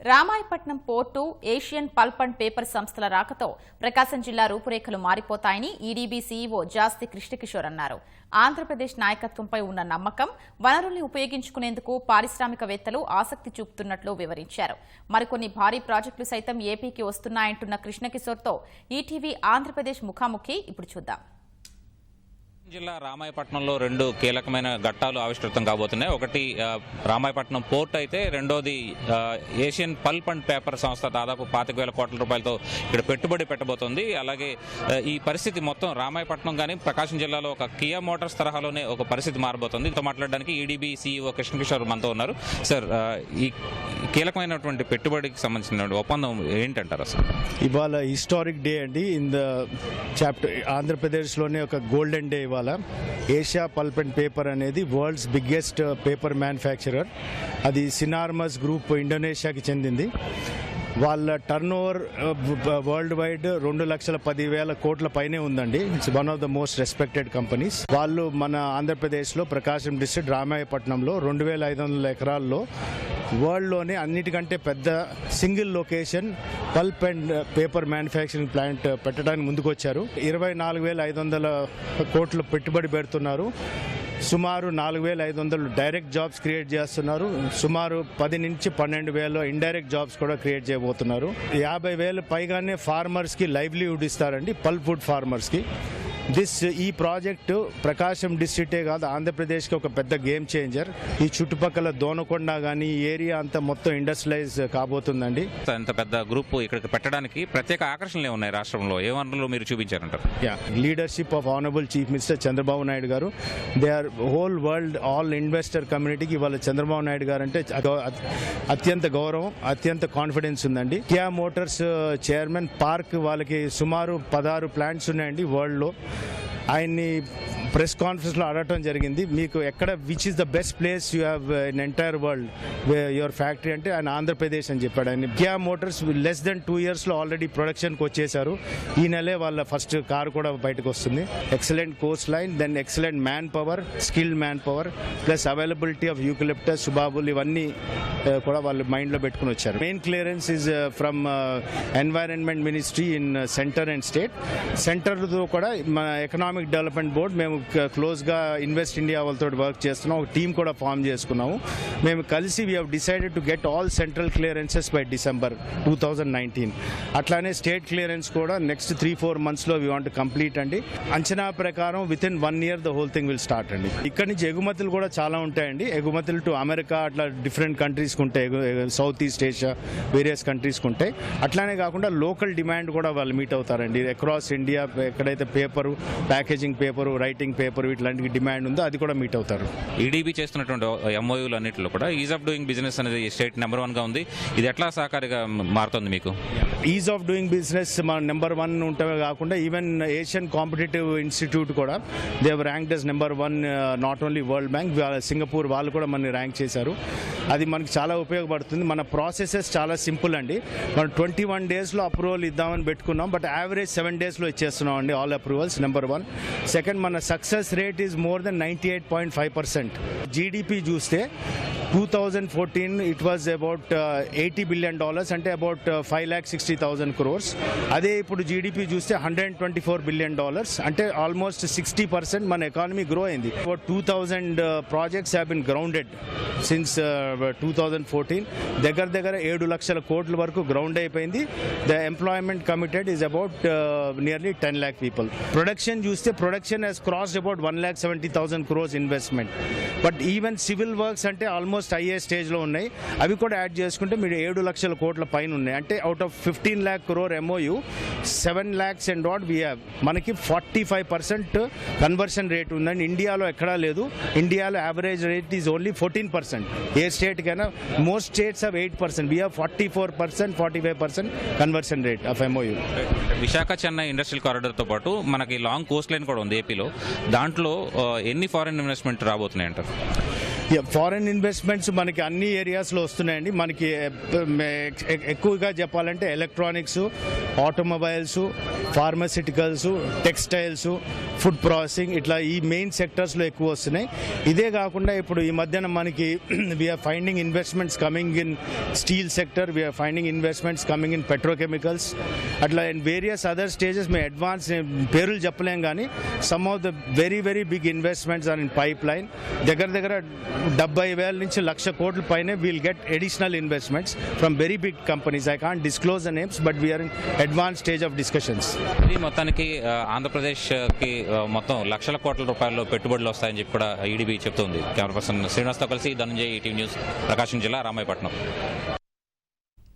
Ramayapatnam port Asian pulp and paper సంస్థల రాకతో ప్రకాశం జిల్లా రూపురేఖలు మారిపోతాయని ఈడీబీ సీఈఓ జాస్తి కృష్ణకిషోర్ అన్నారు. ఆంధ్రప్రదేశ్ నాయకత్వంపై ఉన్న నమ్మకం, వనరుల్ని ఉపయోగించుకునేందుకు పారిశ్రామికవేత్తలు ఆసక్తి చూపుతున్నట్లు వివరించారు. మరికొన్ని భారీ ప్రాజెక్టులు సైతం ఏపీకి వస్తున్నాయంటున్న కృష్ణకిషోర్తో ఈటీవీ ఆంధ్రప్రదేశ్ ముఖాముఖి ఇప్పుడు చూద్దాం. జిల్లా రామాయపట్నంలో రెండు కీలకమైన ఘట్టాలు ఆవిష్కృతం కాబోతున్నాయి. ఒకటి రామాయపట్నం పోర్ట్ అయితే, రెండోది ఏషియన్ పల్ప్ అండ్ పేపర్ సంస్థ దాదాపు 25,000 కోట్ల రూపాయలతో ఇక్కడ పెట్టుబడి పెట్టబోతోంది. అలాగే ఈ పరిస్థితి మొత్తం రామాయపట్నం కానీ ప్రకాశం జిల్లాలో ఒక కియా మోటార్స్ తరహాలోనే ఒక పరిస్థితి మారబోతోంది. ఇంతో మాట్లాడడానికి ఈడీబీ సీఈఓ కృష్ణకిషోర్ మనతో ఉన్నారు. సార్, ఈ కీలకమైనటువంటి పెట్టుబడికి సంబంధించిన ఒప్పందం ఏంటంటారు అసలు? ఇవాళ హిస్టారిక్ డే అండి. ఇన్ ద చాప్టర్ ఆంధ్రప్రదేశ్లోనే ఒక గోల్డెన్ డే. ఇవాళ ఏషియా పల్ప్ అండ్ పేపర్ అనేది వరల్డ్స్ బిగ్గెస్ట్ పేపర్ మ్యానుఫ్యాక్చరర్. అది సినార్మస్ గ్రూప్ ఇండోనేషియాకి చెందింది. వాళ్ళ టర్న్ ఓవర్ వరల్డ్ వైడ్ 2,10,000 కోట్ల పైనే ఉందండి. It's one of the most respected companies. వాళ్ళు మన ఆంధ్రప్రదేశ్లో ప్రకాశం డిస్ట్రిక్ట్ రామాయపట్నంలో 2,500 ఎకరాల్లో వరల్డ్లోనే అన్నిటికంటే పెద్ద single location pulp and paper manufacturing plant పెట్టడానికి ముందుకొచ్చారు. 24,500 కోట్ల పెట్టుబడి పెడుతున్నారు. సుమారు 4,500 డైరెక్ట్ జాబ్స్ క్రియేట్ చేస్తున్నారు. సుమారు 10 నుంచి 12,000 ఇండైరెక్ట్ జాబ్స్ కూడా క్రియేట్ చేయబోతున్నారు. 50,000 పైగానే ఫార్మర్స్కి లైవ్లీహుడ్ ఇస్తారండి, పల్ప్ వుడ్ ఫార్మర్స్కి. ఈ ప్రాజెక్టు ప్రకాశం డిస్ట్రిక్టే కాదు, ఆంధ్రప్రదేశ్కి ఒక పెద్ద గేమ్ చేంజర్. ఈ చుట్టుపక్కల దోనకొండ కానీ ఈ ఏరియా అంతా మొత్తం ఇండస్ట్రియలైజ్ కాబోతుందండి. ఇంత పెద్ద గ్రూప్ ఇక్కడికి పెట్టడానికి ప్రత్యేక ఆకర్షణలు ఉన్నాయి రాష్ట్రంలో. ఏ వనరులు మీరు చూపించారంటారు? Leadership of honourable chief minister Chandrababu Naidu గారు. They are whole world all investor కమ్యూనిటీకి ఇవాళ చంద్రబాబు నాయుడు గారు అంటే అత్యంత గౌరవం, అత్యంత కాన్ఫిడెన్స్ ఉందండి. కియా మోటార్స్ చైర్మన్ పార్క్ వాళ్ళకి సుమారు 16 ప్లాంట్స్ ఉన్నాయండి వరల్డ్లో. ఆయన్ని ప్రెస్ కాన్ఫరెన్స్లో అడగటం జరిగింది, మీకు ఎక్కడ which is the best place you have in entire world your factory అంటే ఆయన ఆంధ్రప్రదేశ్ అని చెప్పాడు. ఆయన కియా మోటార్స్ లెస్ దెన్ 2 ఇయర్స్లో ఆల్రెడీ ప్రొడక్షన్కి వచ్చేసారు. ఈ నెలే వాళ్ళ ఫస్ట్ కారు కూడా బయటకు వస్తుంది. Excellent coastline, then excellent manpower, skilled manpower, plus availability of eucalyptus, సుబాబుల్, ఇవన్నీ కూడా వాళ్ళు మైండ్లో పెట్టుకుని వచ్చారు. Main clearance is from environment ministry in centre and state. సెంటర్తో కూడా మన ఎకనామిక్ డెవలప్మెంట్ బోర్డ్ మేము క్లోజ్గా ఇన్వెస్ట్ ఇండియా వాళ్ళతో వర్క్ చేస్తున్నాం. ఒక టీం కూడా ఫామ్ చేసుకున్నాము. మేము కలిసి we have decided to get all central clearances by December 2019. అట్లానే స్టేట్ క్లియరెన్స్ కూడా నెక్స్ట్ 3-4 monthsలో వీ వాంట్ కంప్లీట్ అండి. అంచనా ప్రకారం with in 1 year the whole thing will start అండి. ఇక్కడ నుంచి ఎగుమతులు కూడా చాలా ఉంటాయండి. ఎగుమతులు టు అమెరికా, అట్లా డిఫరెంట్ కంట్రీస్కి ఉంటాయి, సౌత్ ఈస్ట్ ఏషియా వేరియస్ కంట్రీస్కి ఉంటాయి. అట్లానే కాకుండా లోకల్ డిమాండ్ కూడా వాళ్ళు మీట్ అవుతారండి. అక్రాస్ ఇండియా ఎక్కడైతే paper, packaging paper, writing paper, వీటిలాంటి డిమాండ్ ఉందో అది కూడా మీట్ అవుతారు. ఈడీబీ చేస్తున్నటువంటి ఎంఓయూలు అన్నింటిలో కూడా ఈజ్ ఆఫ్ డూయింగ్ బిజినెస్ అనేది స్టేట్ నెంబర్ 1గా ఉంది. ఇది ఎట్లా సహకారిగా మారుతుంది మీకు? ఈజ్ ఆఫ్ డూయింగ్ బిజినెస్ మన నెంబర్ 1 ఉంటమే కాకుండా ఈవెన్ ఏషియన్ కాంపిటేటివ్ ఇన్స్టిట్యూట్ కూడా they have ranked as number 1, not only world bank, Singapore వాళ్ళు కూడా మనని ర్యాంక్ చేశారు. అది మనకి చాలా ఉపయోగపడుతుంది. మన ప్రాసెసెస్ చాలా సింపుల్ అండి. మనం 21 daysలో అప్రూవల్ ఇద్దామని పెట్టుకున్నాం, బట్ యావరేజ్ 7 daysలో ఇచ్చేస్తున్నాం అండి ఆల్ అప్రూవల్స్, నెంబర్ 1. సెకండ్, మన success rate is more than 98.5%. GDP చూస్తే 2014 ఇట్ వాజ్ అబౌట్ $80 billion, అంటే అబౌట్ 5,60,000 crores. అదే ఇప్పుడు జీడిపి చూస్తే $124 billion, అంటే ఆల్మోస్ట్ 60% మన ఎకానమీ గ్రో అయింది. About 2,000 projects have been grounded since 2014. దగ్గర 7 లక్షల కోట్ల వరకు గ్రౌండ్ అయిపోయింది. The employment committed is about nearly 10 lakh people. Production చూస్తే production has crossed about 1,70,000 crores investment. But even civil works అంటే ఆల్మోస్ట్ అయ్యే స్టేజ్లో ఉన్నాయి. అవి కూడా యాడ్ చేసుకుంటే మీరు 7 లక్షల కోట్ల పైన ఉన్నాయి. అంటే out of 15 lakh crore MOU, 7 lakhs and odd we have. మనకి 45% కన్వర్షన్ రేట్ ఉందండి. ఇండియాలో ఎక్కడా లేదు. ఇండియాలో యావరేజ్ రేట్ ఈజ్ ఓన్లీ 14%. ఏ స్టేట్ కైనా, most states of 8%. We have 44%, 45% conversion rate of MOU. Visakha Chennai industrial కారిడార్తో పాటు మనకి లాంగ్ కోస్ట్ లైన్ కూడా ఉంది ఏపీలో. దాంట్లో ఎన్ని ఫారిన్ ఇన్వెస్ట్మెంట్ రాబోతున్నాయి అంటారు? ఫారెన్ ఇన్వెస్ట్మెంట్స్ మనకి అన్ని ఏరియాస్లో వస్తున్నాయండి. మనకి ఎక్కువగా చెప్పాలంటే electronics, automobiles, pharmaceuticals, textiles, food processing, ఇట్లా ఈ మెయిన్ సెక్టర్స్లో ఎక్కువ వస్తున్నాయి. ఇదే కాకుండా ఇప్పుడు ఈ మధ్యన మనకి we're finding investments coming in steel sector, we're finding investments coming in petrochemicals, అట్లా ఇన్ వేరియస్ అదర్ స్టేజెస్. మేము అడ్వాన్స్ పేర్లు చెప్పలేం కానీ some of the very very big investments are in pipeline. దగ్గర 70,000 నుంచి 1,00,000 కోట్ల పైనే we'll get additional investments from very big companies. I can't disclose the names but we're in advance stage of discussions. ఇది మొత్తానికి ఆంధ్రప్రదేశ్కి మొత్తం లక్షల కోట్ల రూపాయలు పెట్టుబడులు వస్తాయని చెప్పి కూడా ఈడీబీ చెప్తోంది. కెమెరా పర్సన్ శ్రీనివాస్తో కలిసి ధనంజయ్, ఈటీవీ న్యూస్, ప్రకాశం జిల్లా, రామాయపట్నం.